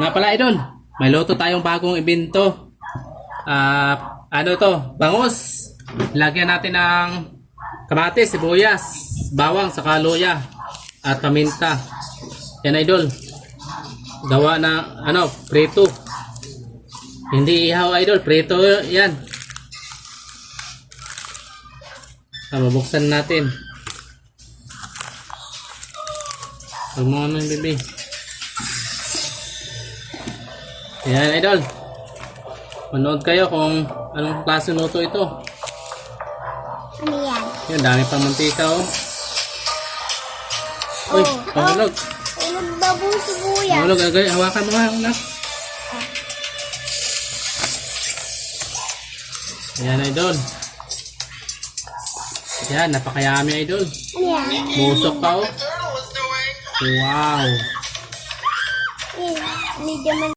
Nga pala idol, may luto tayong bagong ibento. Ano to? Bangus. Lagyan natin ng kamatis, sibuyas, bawang, saka luya at paminta. Yan idol. Gawa na prito. Hindi ihaw idol, prito yan. Bubuksan natin. Huwag mo yung bebe. Yan idol. Manood kayo kung anong klase luto ito. Ano yan? Yan, dami pang mantika oh. Uy, pahulog. Ay, nagbabong sibuyas. Pahulog, agay, hawakan mo nga anak. Yan idol. Yan, napakayami idol. Ano yan? Busok pa oh. Wow. Eh, medyo